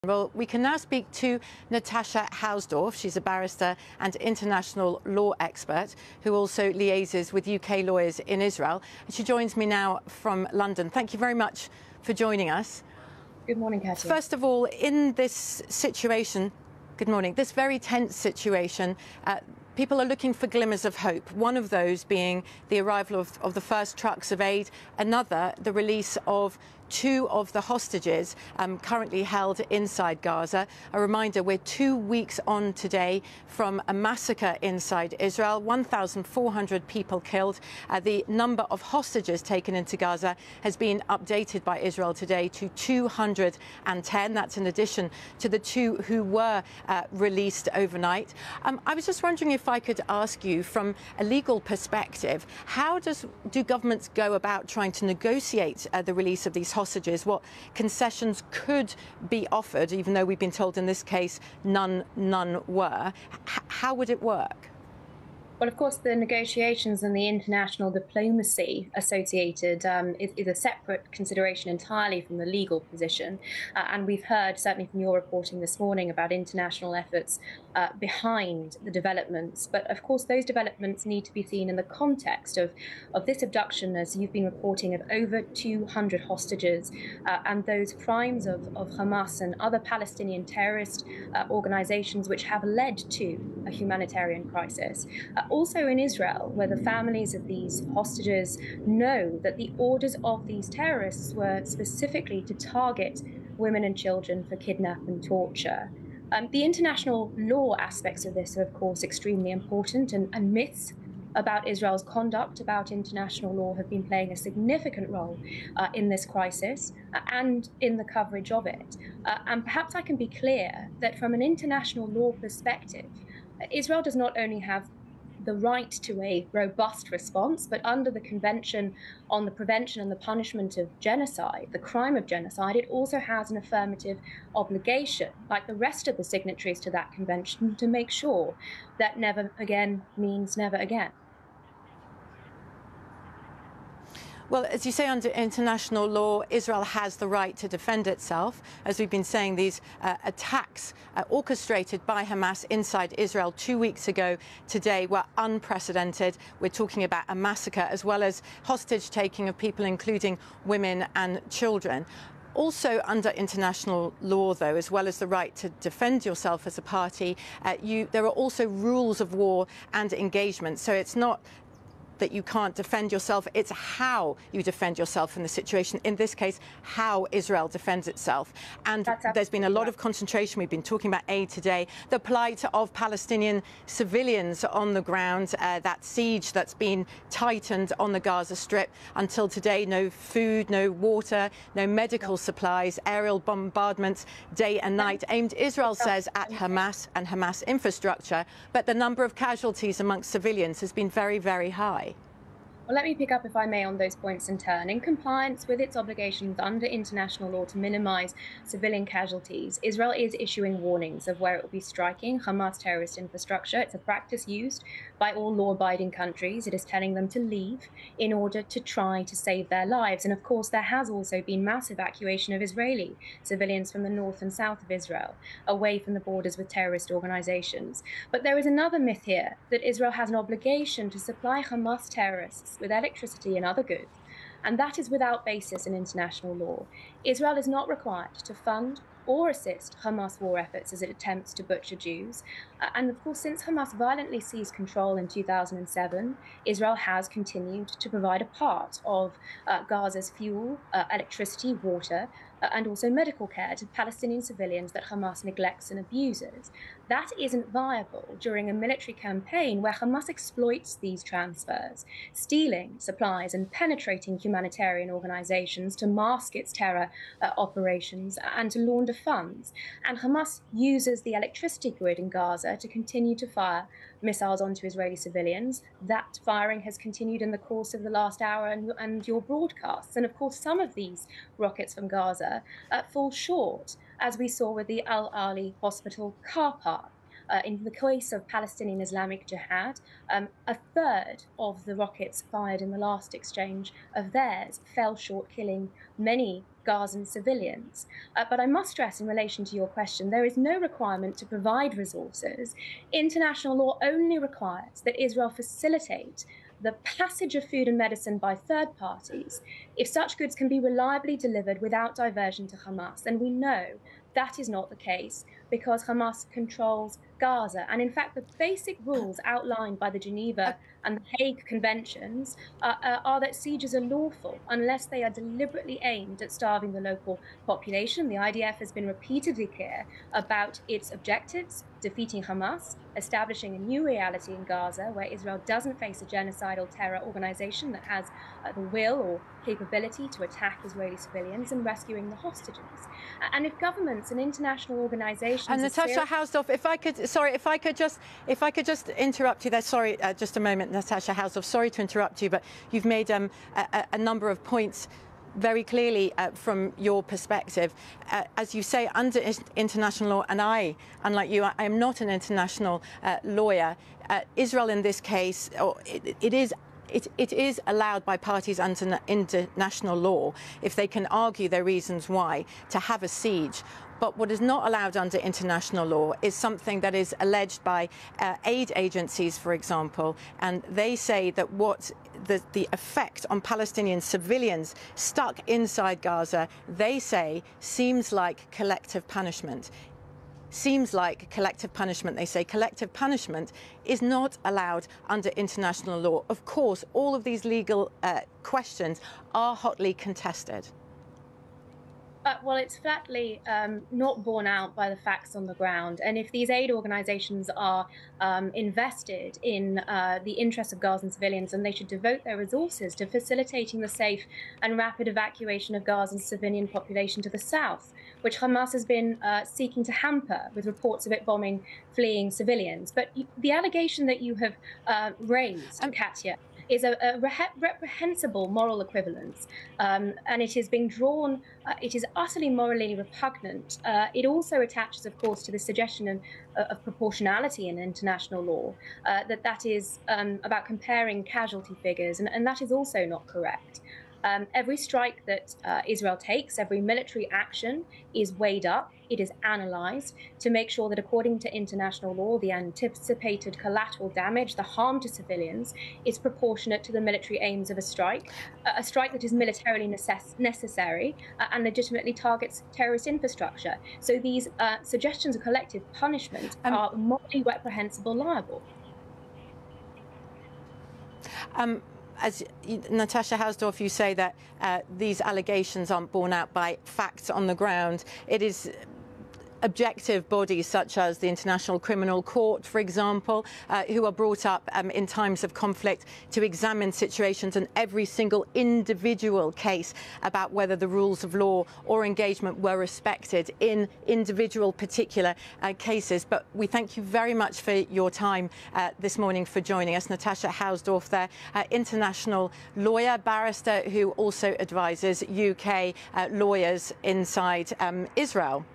Well, we can now speak to Natasha Hausdorff. She's a barrister and international law expert who also liaises with UK lawyers in Israel. And she joins me now from London. Thank you very much for joining us. Good morning, Katya. First of all, in this situation, good morning, this very tense situation, people are looking for glimmers of hope. One of those being the arrival of the first trucks of aid, another, the release of two of the hostages currently held inside Gaza. A reminder, we're 2 weeks on today from a massacre inside Israel, 1,400 people killed. The number of hostages taken into Gaza has been updated by Israel today to 210. That's in addition to the two who were released overnight. I was just wondering if I could ask you, from a legal perspective, how do governments go about trying to negotiate the release of these hostages? What concessions could be offered, even though we've been told in this case none were? How would it work? Well, of course, the negotiations and the international diplomacy associated is a separate consideration entirely from the legal position. And we've heard, certainly from your reporting this morning, about international efforts behind the developments. But of course, those developments need to be seen in the context of this abduction, as you've been reporting, of over 200 hostages and those crimes of Hamas and other Palestinian terrorist organizations which have led to a humanitarian crisis. Also in Israel, where the families of these hostages know that the orders of these terrorists were specifically to target women and children for kidnap and torture. The international law aspects of this are, of course, extremely important, and myths about Israel's conduct, about international law, have been playing a significant role in this crisis and in the coverage of it. And perhaps I can be clear that from an international law perspective, Israel does not only have the right to a robust response, but under the Convention on the Prevention and the Punishment of Genocide, the crime of genocide, it also has an affirmative obligation, like the rest of the signatories to that convention, to make sure that never again means never again. Well, as you say, under international law, Israel has the right to defend itself. As we've been saying, these attacks orchestrated by Hamas inside Israel 2 weeks ago today were unprecedented. We're talking about a massacre as well as hostage-taking of people, including women and children. Also under international law, though, as well as the right to defend yourself as a party, there are also rules of war and engagement. So it's not that you can't defend yourself, it's how you defend yourself in the situation. In this case, how Israel defends itself. And there's been a lot of concentration. We've been talking about aid today. The plight of Palestinian civilians on the ground, that siege that's been tightened on the Gaza Strip until today. No food, no water, no medical supplies, aerial bombardments day and night, aimed, Israel says, at Hamas and Hamas infrastructure. But the number of casualties amongst civilians has been very, very high. Well, let me pick up, if I may, on those points in turn. In compliance with its obligations under international law to minimize civilian casualties, Israel is issuing warnings of where it will be striking Hamas terrorist infrastructure. It's a practice used by all law-abiding countries. It is telling them to leave in order to try to save their lives. And of course, there has also been mass evacuation of Israeli civilians from the north and south of Israel, away from the borders with terrorist organizations. But there is another myth here, that Israel has an obligation to supply Hamas terrorists with electricity and other goods, and that is without basis in international law. Israel is not required to fund or assist Hamas war efforts as it attempts to butcher Jews. And of course, since Hamas violently seized control in 2007, Israel has continued to provide a part of Gaza's fuel, electricity, water, and also medical care to Palestinian civilians that Hamas neglects and abuses. That isn't viable during a military campaign where Hamas exploits these transfers, stealing supplies and penetrating humanitarian organizations to mask its terror operations and to launder funds. And Hamas uses the electricity grid in Gaza to continue to fire missiles onto Israeli civilians. That firing has continued in the course of the last hour and your broadcasts. And of course, some of these rockets from Gaza fall short, as we saw with the Al Ali hospital car park. In the case of Palestinian Islamic Jihad, a third of the rockets fired in the last exchange of theirs fell short, killing many Gazan civilians. But I must stress in relation to your question, there is no requirement to provide resources. International law only requires that Israel facilitate the passage of food and medicine by third parties if such goods can be reliably delivered without diversion to Hamas. And we know that is not the case because Hamas controls Gaza. And in fact, the basic rules outlined by the Geneva and the Hague Conventions are that sieges are lawful unless they are deliberately aimed at starving the local population. The IDF has been repeatedly clear about its objectives: defeating Hamas, establishing a new reality in Gaza where Israel doesn't face a genocidal terror organization that has the will or capability to attack Israeli civilians, and rescuing the hostages. And if governments and international organizations... And Natasha Hausdorff, if I could just interrupt you there. Sorry, just a moment, Natasha Hausdorff. Sorry to interrupt you, but you've made a number of points very clearly from your perspective. As you say, under international law, and I, unlike you, I am not an international lawyer. Israel in this case, it is allowed by parties under international law, if they can argue their reasons why, to have a siege. But what is not allowed under international law is something that is alleged by aid agencies, for example, and they say that what the effect on Palestinian civilians stuck inside Gaza, they say, seems like collective punishment. Seems like collective punishment. They say collective punishment is not allowed under international law. Of course, all of these legal questions are hotly contested. Well, it's flatly not borne out by the facts on the ground. And if these aid organizations are invested in the interests of Gazan civilians, then they should devote their resources to facilitating the safe and rapid evacuation of Gazan's civilian population to the south, which Hamas has been seeking to hamper with reports of it bombing fleeing civilians. But the allegation that you have raised, Katya, is a reprehensible moral equivalence, and it is being drawn, it is utterly morally repugnant. It also attaches, of course, to the suggestion of proportionality in international law, that is about comparing casualty figures, and that is also not correct. Every strike that Israel takes, every military action is weighed up, it is analysed to make sure that according to international law, the anticipated collateral damage, the harm to civilians, is proportionate to the military aims of a strike that is militarily necessary and legitimately targets terrorist infrastructure. So these suggestions of collective punishment are morally reprehensible, liable. As Natasha Hausdorff, you say that these allegations aren't borne out by facts on the ground. It is objective bodies such as the International Criminal Court, for example, who are brought up in times of conflict to examine situations in every single individual case about whether the rules of law or engagement were respected in individual particular cases. But we thank you very much for your time this morning, for joining us. Natasha Hausdorff there, international lawyer, barrister who also advises UK lawyers inside Israel.